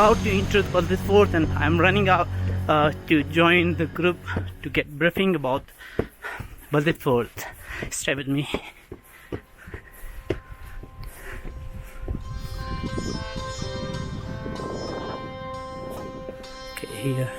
about to enter the Baltic Fort, and I'm running out to join the group to get briefing about Baltic Fort. Stay with me. Okay, here.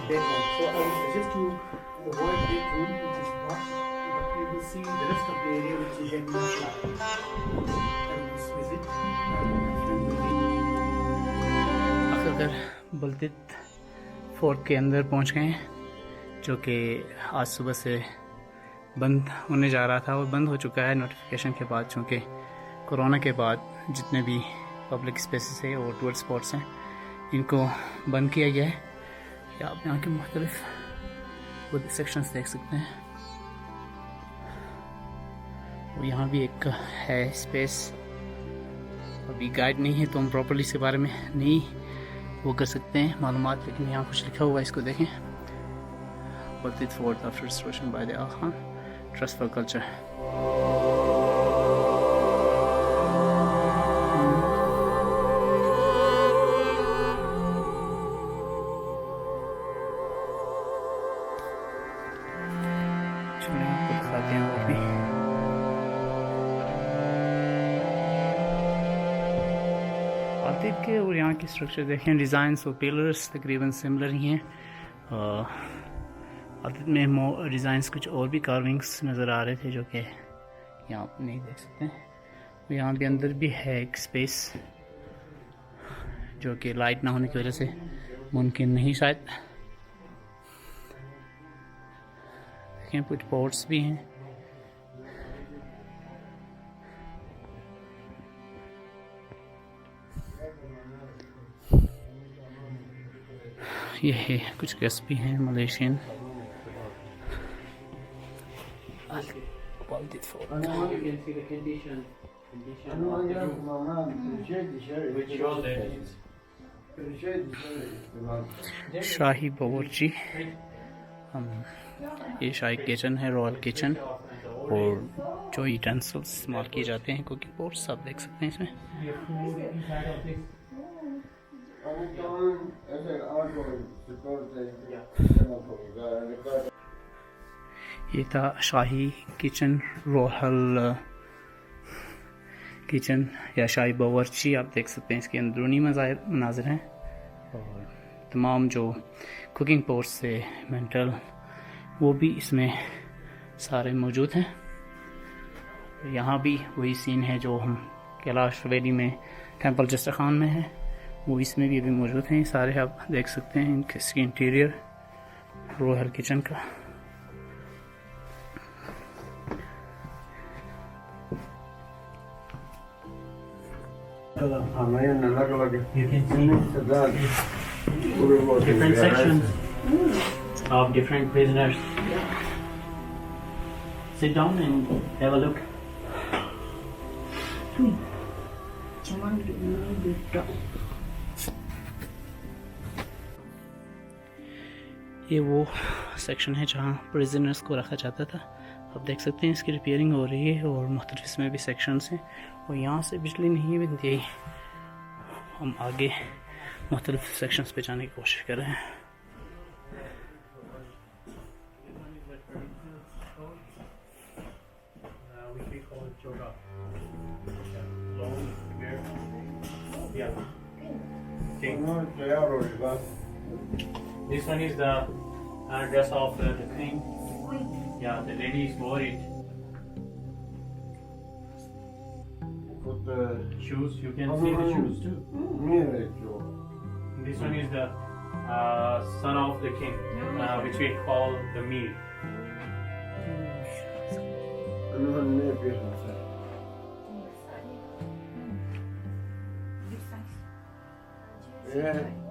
So I would suggest you avoid that room which is not, but you will see the rest of the area which is heavy and flat. And this visit आखिरकार बल्दित fort के अंदर पहुंच गए हैं, जो कि आज सुबह से बंद होने जा रहा था और बंद हो चुका है नोटिफिकेशन के बाद, चूँकि कोरोना के बाद जितने भी पब्लिक स्पेसेस है और टूरिस्ट स्पॉट्स हैं इनको बंद किया गया है। या आप यहाँ के मुख्तलिफ बुद्धिस्ट सेक्शंस देख सकते हैं। और यहाँ भी एक है स्पेस, अभी गाइड नहीं है तो हम प्रॉपर्ली इसके बारे में नहीं वो कर सकते हैं मालूमात, लेकिन यहाँ कुछ लिखा हुआ है, इसको देखें। Baltit fort after restoration by the Aga Khan trust for culture. Atif के और यहाँ की स्ट्रक्चर देखें, डिज़ाइंस और पिलर्स तकरीबन सिमिलर ही हैं। आतिफ में डिज़ाइंस कुछ और भी कार्विंग्स नज़र आ रहे थे जो कि यहाँ आप नहीं देख सकते हैं। यहाँ भी अंदर भी है एक स्पेस जो कि लाइट ना होने की वजह से मुमकिन नहीं शायद। देखें कुछ पोर्ट्स भी हैं। ये है कुछ गेस्ट भी हैं मलेशियन। शाही बावर्ची, ये शाही किचन है, रॉयल किचन, और जो यूटेंसिल्स इस्तेमाल किए जाते हैं कुकिंग पोर्ट्स आप देख सकते हैं इसमें। ये था शाही किचन, रॉयल किचन या शाही बावर्ची, आप देख सकते हैं इसके अंदरूनी मनाज़िर हैं और तमाम जो कुकिंग पोर्ट्स से मेंटल वो भी इसमें सारे मौजूद हैं। यहाँ भी वही सीन है जो हम कैलाश वैली में टेंपल जस्टर खान में है, वो इसमें भी अभी मौजूद हैं। सारे आप देख सकते हैं इसकी इंटीरियर रॉयल किचन का। Different sections of different prisoners. Sit down and have a look. ये वो सेक्शन है जहाँ प्रिजनर्स को रखा जाता था। आप देख सकते हैं इसकी रिपेयरिंग हो रही है और मुख्तलिफ इसमें भी सेक्शंस हैं और यहाँ से बिजली नहीं बनती है। हम आगे मुख्तलिफ सेक्शंस पे जाने की कोशिश कर रहे हैं। This one is the dress of the queen. Yeah, the ladies wore it. Put the Shoes, you can see the shoes too. This one is the son of the king, which we call the Mir.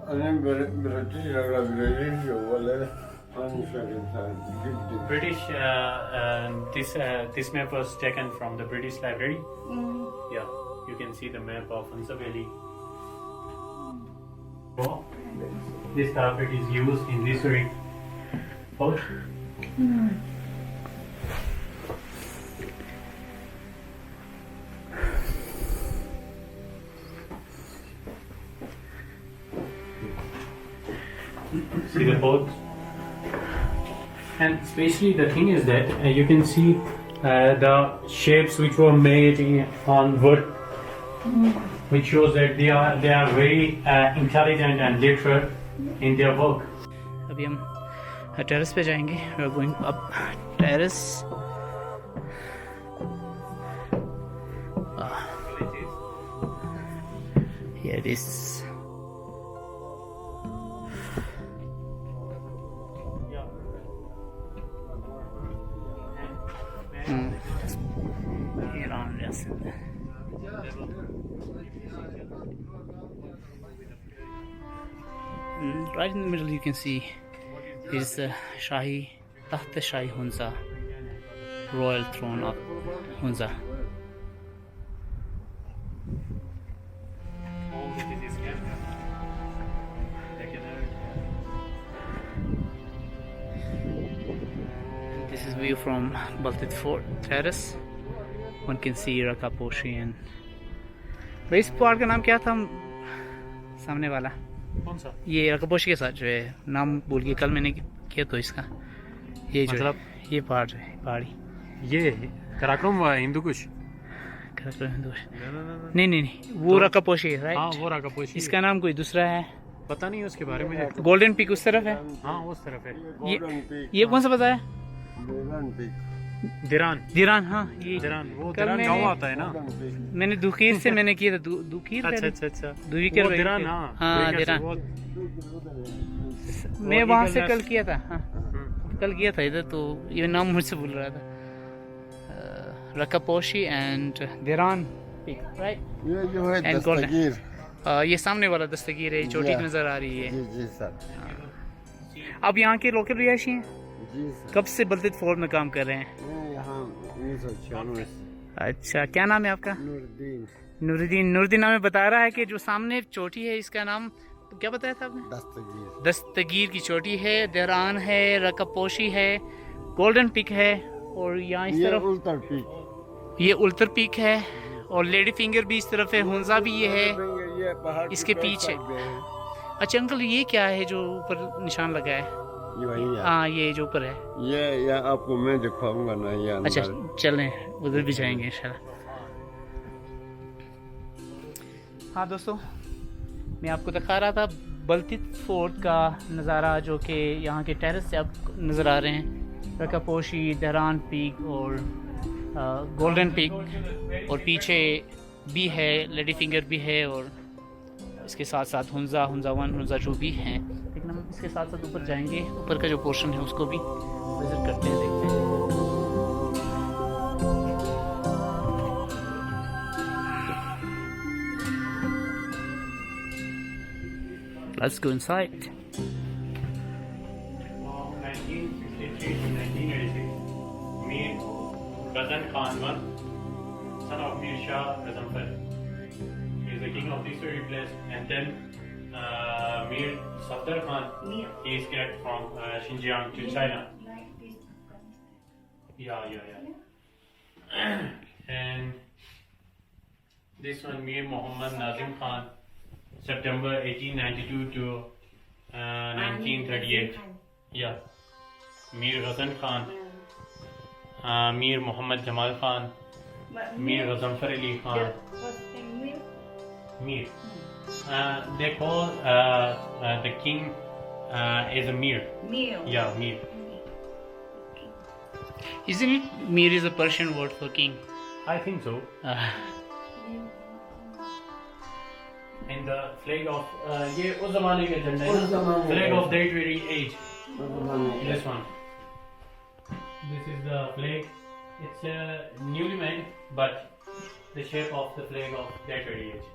अने British लग रहा British जो वाले British. This map was taken from the British Library. Yeah, you can see the map of Hunza Valley. This carpet is used in this very house. See the boat. And especially the thing is that you can see the shapes which were made on wood, which shows that they are very intelligent and literate in their work. अभी हम terrace पे जाएंगे. We are going up terrace. Here it is. Here on this. Right in the middle you can see is the Shahi Taht Shahi Hunza, royal throne of Hunza. This is view from Baltit Fort Terrace. One can see Rakaposhi and भाई इस पहाड़ का नाम क्या था सामने वाला? कौन सा? ये रकापोशी के साथ जो है नाम भूल गया, कल मैंने किया तो इसका ये जो मतलब ये पहाड़ जो है पहाड़ी ये कराक्रम हिंदू कुश? नहीं नहीं नहीं वो रकापोशी है, हाँ राइट? वो राकापोशी. इसका नाम कोई दूसरा है, पता नहीं उसके बारे में. गोल्डन पीक उस तरफ है. हाँ उस तरफ है. ये कौन सा बताया? दिरान. दिरान. हाँ ये दिरान, वो कल दिरान गाँव आता है ना. मैंने दुखीर से मैंने किया था. दुखीर अच्छा अच्छा अच्छा. दुखीर वो दिरान. हाँ हाँ दिरान. मैं वहाँ से कल किया था. हाँ कल किया था इधर, तो ये नाम मुझसे भूल रहा था. Rakaposhi and Diran peak, right? ये जो है And golden. दस्तगीर. ये सामने वाला दस्तगीर है, चोटी Yeah. नजर आ रही है. जी जी सर. अब यहाँ के लोकल रिहायशी हैं? जी सर. कब से बलतित फोर्ट में काम कर रहे हैं? मैं यहाँ 1996. अच्छा, क्या नाम है आपका? नूरुद्दीन. नूरुद्दीन. नूरुद्दीन हमें बता रहा है कि जो सामने चोटी है इसका नाम क्या बताया था आपने? दस्तगीर. दस्तगीर की चोटी है, देरान है, रकापोशी है, गोल्डन पीक है, और यहाँ इस ये तरफ उल्टर पीक. ये उल्तर पीक है, और लेडी फिंगर भी इस तरफ है, हुंजा भी ये है. ये पहाड़ इसके की पीछे. साइड में है. अच्छा अंकल, ये क्या है जो ऊपर निशान लगा है? ये वही है. हाँ ये जो ऊपर है. ये आपको मैं दिखाऊंगा ना. ये अच्छा अंदर. चलें, उधर भी जाएंगे इंशाल्लाह. हाँ दोस्तों, मैं आपको दिखा रहा था बलतित फोर्ट का नज़ारा, जो कि यहाँ के टेरेस से आप नज़र आ रहे हैं. रकापोशी, दहरान पीक और गोल्डन पीक, और पीछे भी है, लेडी फिंगर भी है, और इसके साथ साथ हुंजा, हुंजा 1, हुंजा 2 भी हैं. लेकिन हम इसके साथ साथ ऊपर जाएंगे, ऊपर का जो पोर्शन है उसको भी विजिट करते हैं, देखते हैं. Let's go inside. 1963 to 1986, Mir Ghazan Khan I, son of Mir Shah Ghazanfar, he is the king of this very place. And then Mir Safdar Khan, he escaped from Xinjiang to China. Yeah. And this one, Mir Muhammad Nazim Khan, September 1892 to 1938. Yeah. Mir Ghazan Khan, Mir Muhammad Jamal Khan, Mir Ghazanfar Ali Khan. Mir. They call the king as a Mir. Yeah, Mir. Isn't it Mir is a Persian word for king? I think so. And the flag of ये उस ज़माने का झंडा है ना? Flag of that very age. This one. This is the flag. It's newly made, but the shape of the flag of that very age.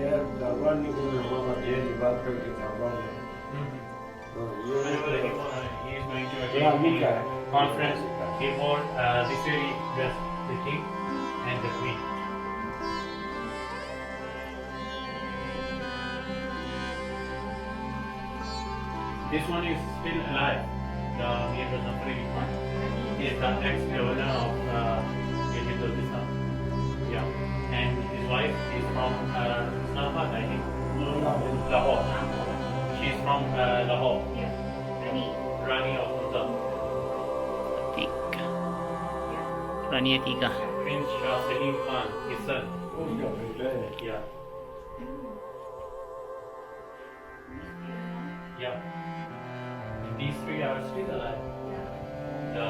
ये दरबार निकले हमारा ये बात करके दरबार है तो ये He is going to attend the conference. He bought this very dress, the king and the queen. This one is still alive. The Mir Zafar Ali Khan. He is the ex-governor of Gilgit-Baltistan. Yeah, and his wife is from Islamabad, I think. Lahore. She is from Lahore. Rani of Hunza. ठीक रानी Atika Prince Shah Salim Khan, his son. उसका बेटा है Yeah. Yeah. These three are still alive. The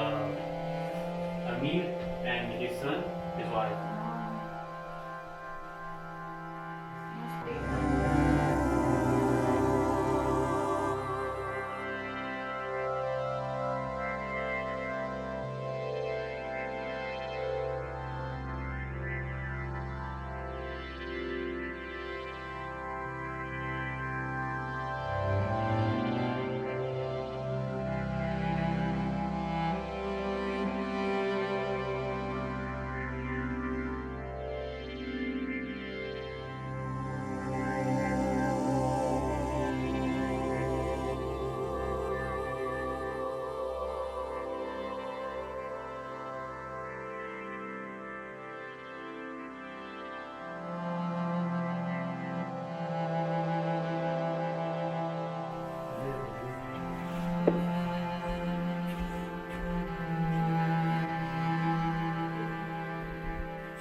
Amir and his son, his wife.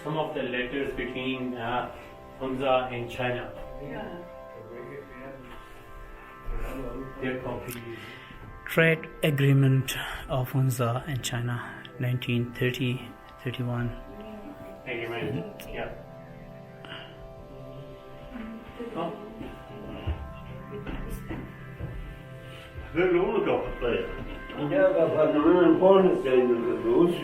Some of the letters between Hunza and China. Their copies. Trade Agreement of Hunza and China 1930-31 Agreement. Yeah. Oh. ये का फरमान कौन चाहिए दोस्त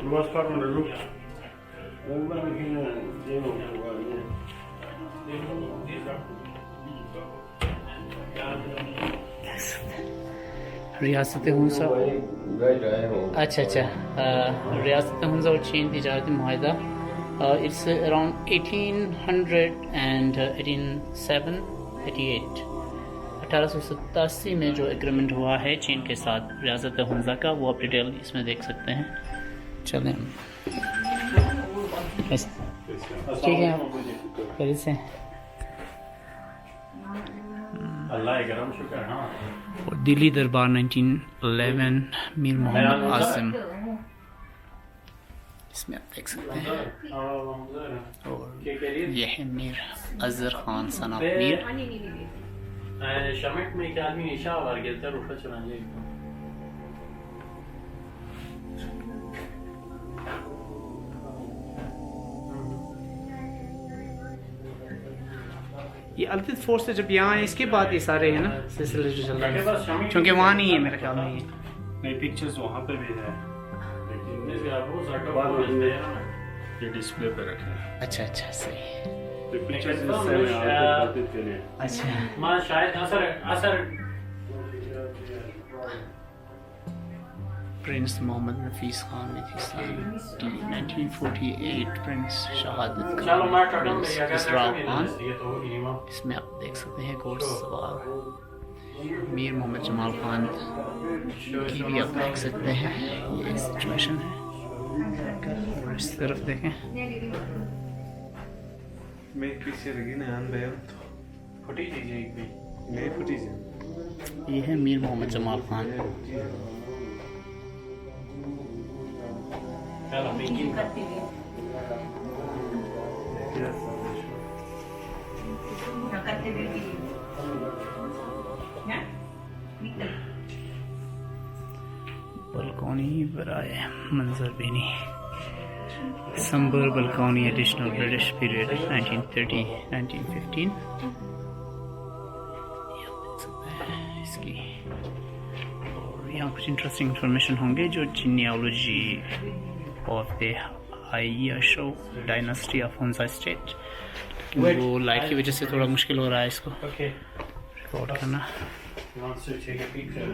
नमस्कार मंडलों भगवान की ना देनो भगवान रियासत हुंजा बैठ आए हो अच्छा रियासत हुंजा और चीन तिजारती माहिदा इट्स अराउंड 1887 में जो एग्रीमेंट हुआ है चीन के साथ रियासत हुंजा का, वो आप डिटेल इसमें देख सकते हैं। चलें हम ठीक है, आप फिर से अल्लाह करम शुक्र। हाँ, और दिल्ली दरबार 1911 मीर मोहम्मद आसिम, इसमें आप देख सकते हैं। और यह है Mir Azhar Khan son of Mir. شمعت mi kalbin inşa var geldi ruha çömeli. ये अल्तित फोर्स से जब यहाँ आए इसके बाद ये सारे हैं ना सिलसिले जो चल रहा है, क्योंकि वहाँ नहीं है मेरे ख्याल में ये। नहीं, पिक्चर्स वहाँ पे भी है ये डिस्प्ले पे रखे हैं। अच्छा सही। तो पिक्चर्स इससे में आते के लिए अच्छा मां शायद असर prince Mohammad Nafees Khan with Islam 1948 prince शहादत चलो मैं खान टटम प्रिंस में इसरार खान। ये तो होगी नहीं मां। इसमें आप देख सकते हैं घोड़सवार मीर मोहम्मद जमाल खान की भी आप देख सकते हैं। ये सिचुएशन है। और इस तरफ देखें, मैं पीछे लगी ना आन बयान तो फटी चीज एक भी नहीं फुटी से ये है मीर मोहम्मद जमाल खान। चलो मेकिंग बलकोनी बराए मंजर बेनी संबर बलकोनी एडिशनल ब्रिटिश पीरियड 1930-1915। इसकी। और यहाँ कुछ इंटरेस्टिंग इंफॉर्मेशन होंगे जो genealogy of the Ayasho dynasty of Hunza state. वो लाइट की वजह से थोड़ा मुश्किल हो रहा है इसको Okay. रिकॉर्ड करना। He wants to take a picture.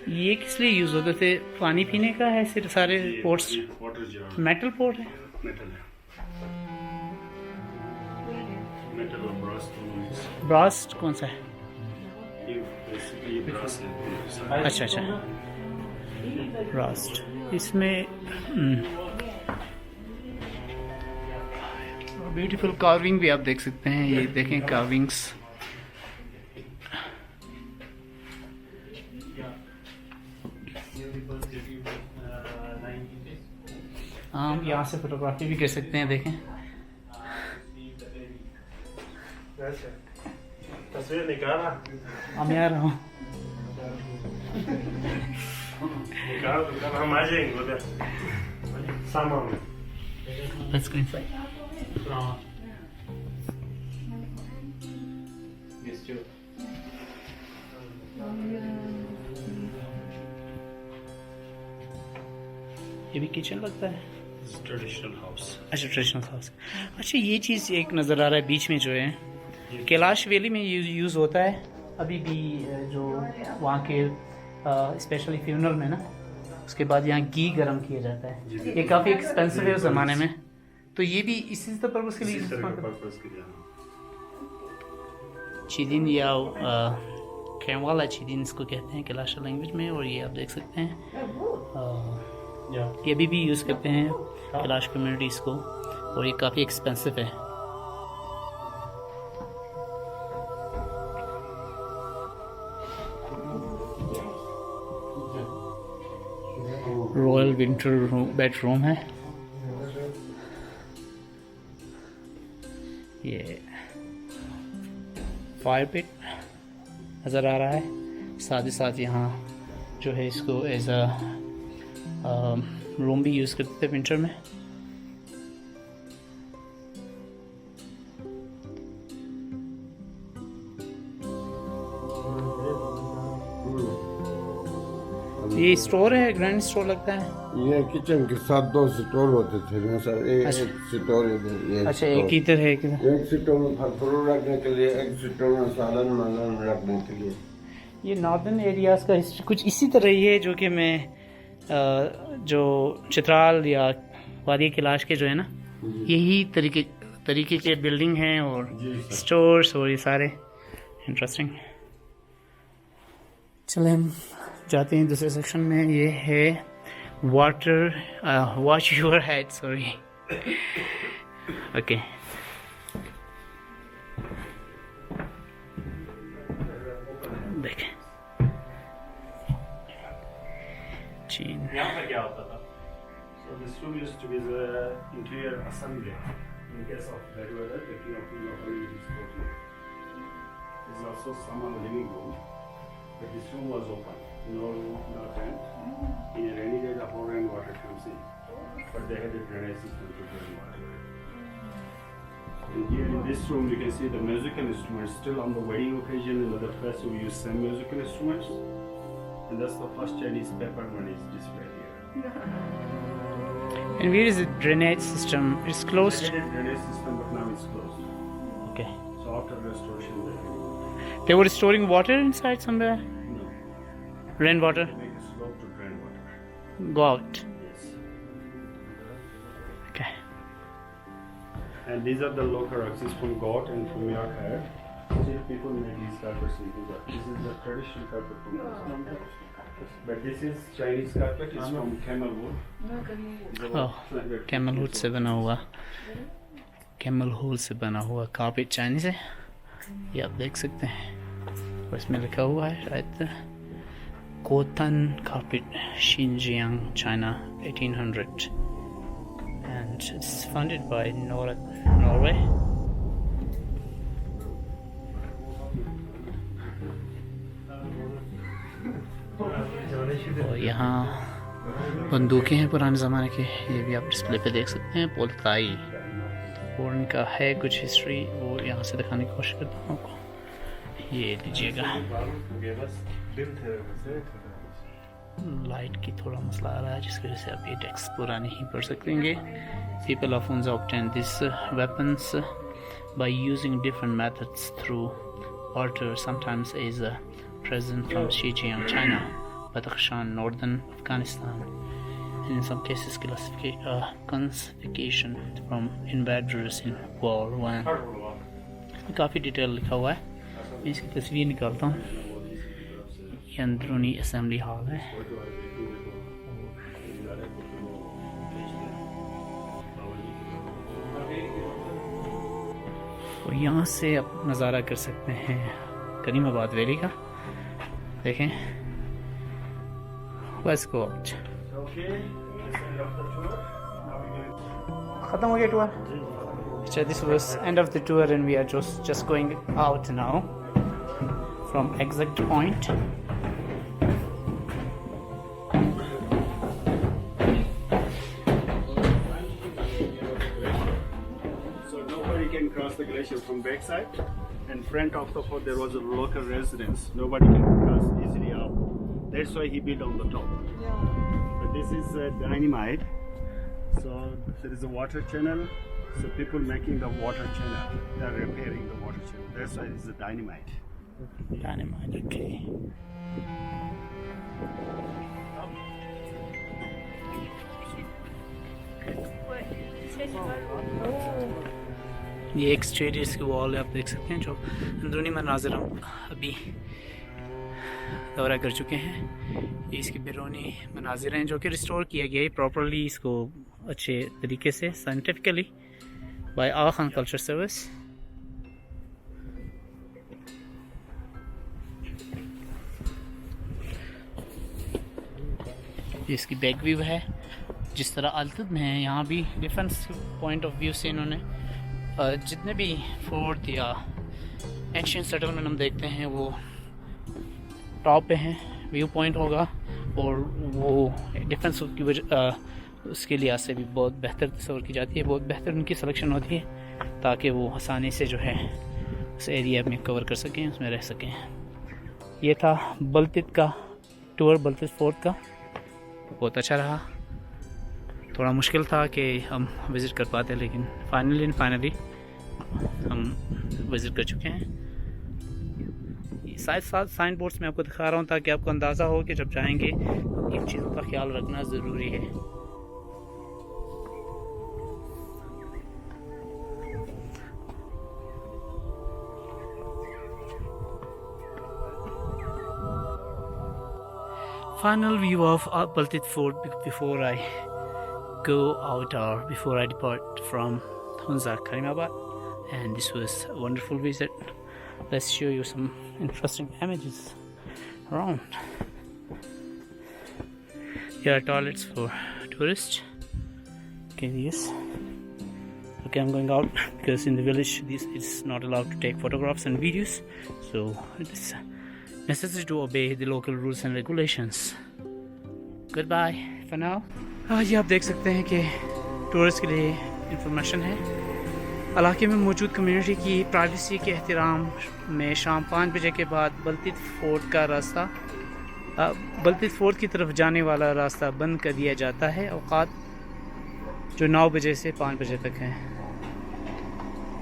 ये किस लिए यूज होते थे? पानी पीने का है सिर्फ? सारे ports water jar metal port है? मेटल है, मेटल और ब्रास दोनों है। ब्रास्ट कौन सा है? ये बेसिकली ये ब्रास है। अच्छा अच्छा, ब्रास्ट। इसमें ब्यूटीफुल कार्विंग भी आप देख सकते हैं। ये देखें कार्विंग्स। हम यहाँ से फोटोग्राफी भी कर सकते हैं, देखें। तस्वीर निकाला। हम यहाँ रहा हूँ। निकाल तो हम आ जाएंगे उधर सामान में। Let's go inside. ये भी किचन लगता है। Traditional house. अच्छा, ट्रेडिशनल हाउस। अच्छा, ये चीज़ एक नज़र आ रहा है बीच में जो है, कैलाश वैली में यूज़ होता है अभी भी, जो वहाँ के स्पेशली फ्यूनरल में ना, उसके बाद यहाँ घी गर्म किया जाता है। ये काफ़ी एक्सपेंसिव है उस ज़माने में, तो ये भी इसी पर्पज़ के लिए इसी तरह इस्तेमाल का करते पर्पस के लिए। हैं। चिदिन या कैवाला चिदिन इसको कहते हैं कैलाशा लैंग्वेज में। और ये आप देख सकते हैं ये अभी भी यूज़ करते हैं कैलाश कम्युनिटीज़ को, और ये काफ़ी एक्सपेंसिव है। रॉयल विंटर बेडरूम है ये। फायर पिट नज़र आ रहा है, साथ ही साथ यहाँ जो है इसको एज अ रूम भी यूज़ करते थे विंटर में। ये स्टोर है, ग्रैंड स्टोर लगता है। ये किचन के साथ 2 स्टोर होते थे ना सर। एक स्टोर इधर, एक अच्छा, एक इधर है किधर? एक स्टोर में फल फ्रूट रखने के लिए, एक स्टोर में सालन मालन रखने के लिए। ये नॉर्दर्न एरियाज़ का हिस्ट्री कुछ इसी तरह ही है, जो कि मैं जो चित्राल या वादी कैलाश के जो है ना, यही तरीके के बिल्डिंग हैं और स्टोर्स और ये सारे इंटरेस्टिंग। चले हम जाते हैं दूसरे सेक्शन में। ये है water, watch your head, sorry. Okay, देखें चीन। यहाँ पे क्या होता था? So this room used to be the interior assembly. In case of bad weather, the king of Nepal is here. There is also summer living room, but this room was open. No roof, no tent. In a rainy day, the whole rain water comes in, but they had a drainage system to drain water. And here in this room, you can see the musical instruments. Still on the wedding occasion, in other places we use same musical instruments, and that's the first Chinese paper money is displayed here. And where is the drainage system? It's closed. They had a drainage system, but now it's closed. Okay. So after restoration, They were storing water inside somewhere? no, Rainwater? make a slope to drain water. Go out. Yes. Okay. And these are the local axes from goat and from your hair. Still people make these carpets into that. This is the traditional carpet from Pakistan. But this is Chinese carpet. It's from camel wood. It's about Oh, 200 camel hood years से old. बना हुआ, camel hood से बना हुआ carpet Chinese है। ये आप देख सकते हैं, और इसमें लिखा हुआ है शायद Khotan carpet, Xinjiang, China, 1800, and it's funded by Norway. और यहाँ बंदूकें हैं पुराने ज़माने के, ये भी आप डिस्प्ले पे देख सकते हैं। पोलताई और इनका है कुछ हिस्ट्री, वो यहाँ से दिखाने की कोशिश करता हूँ आपको। ये लीजिएगा, लाइट की थोड़ा मसला आ रहा है जिसकी वजह से आप ये टेक्स्ट पूरा नहीं पढ़ सकेंगे। People of Hunza obtained these weapons by using different methods through barter, sometimes as a present from Xinjiang, China, Badakhshan, northern Afghanistan, and in some cases confiscation from invaders in World War I। काफ़ी detail लिखा हुआ है, मैं इसकी तस्वीर निकालता हूँ। ये अंदरूनी असेंबली हॉल है। और यहाँ से आप नज़ारा कर सकते हैं करीमाबाद वैली का। देखें, बस को ख़त्म हो गया टूर। अच्छा, this was end of the tour and we are just going out now from exact point। Cross the glacier from backside, and front of the fort there was a local residence. Nobody can cross easily out. That's why he built on the top. But this is dynamite. So there is a water channel. So people making the water channel, they are repairing the water channel. That's why it's a dynamite. Dynamite, okay। ये एक straight की wall है, आप देख सकते हैं। जो अंदरूनी मनाज़िर हम अभी दौरा कर चुके हैं, ये इसके बैरूनी मनाज़िर हैं जो कि रिस्टोर किया गया है प्रॉपरली, इसको अच्छे तरीके से साइंटिफिकली बाय आगा खान कल्चर सर्विस। ये इसकी बैक व्यू है। जिस तरह अलतद में है, यहाँ भी डिफेंस पॉइंट ऑफ व्यू से इन्होंने जितने भी फोर्ट या एंशियंट सेटलमेंट हम देखते हैं वो टॉप पे हैं, व्यू पॉइंट होगा, और वो डिफेंस की वजह उसके लिहाज से भी बहुत बेहतर तस्वर की जाती है, बहुत बेहतर उनकी सिलेक्शन होती है ताकि वो आसानी से जो है उस एरिया में कवर कर सकें, उसमें रह सकें। ये था बल्तित का टूर, बल्तित फोर्ट का। बहुत अच्छा रहा। थोड़ा मुश्किल था कि हम विज़िट कर पाते, लेकिन फाइनली हम विज़िट कर चुके हैं। साथ साइन बोर्ड्स में आपको दिखा रहा हूँ ताकि आपको अंदाज़ा हो कि जब जाएंगे तो इन चीज़ों का ख्याल रखना ज़रूरी है। Final view of Baltit Fort before I go out or before I depart from Hunza Karimabad, and this was a wonderful visit. Let's show you some interesting images around. Here are toilets for tourists. Okay, yes. Okay, I'm going out because in the village this is not allowed to take photographs and videos, so it's necessary to obey the local rules and regulations. Goodbye for now. ये आप देख सकते हैं कि tourist के लिए information है। इलाके में मौजूद कम्युनिटी की प्राइवेसी के एहतराम में शाम 5 बजे के बाद बल्तित फोर्ट का रास्ता, बल्तित फोर्ट की तरफ जाने वाला रास्ता बंद कर दिया जाता है। औकात जो 9 बजे से 5 बजे तक है।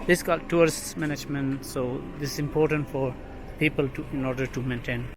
This is called tourist management, so this is important for people to in order to maintain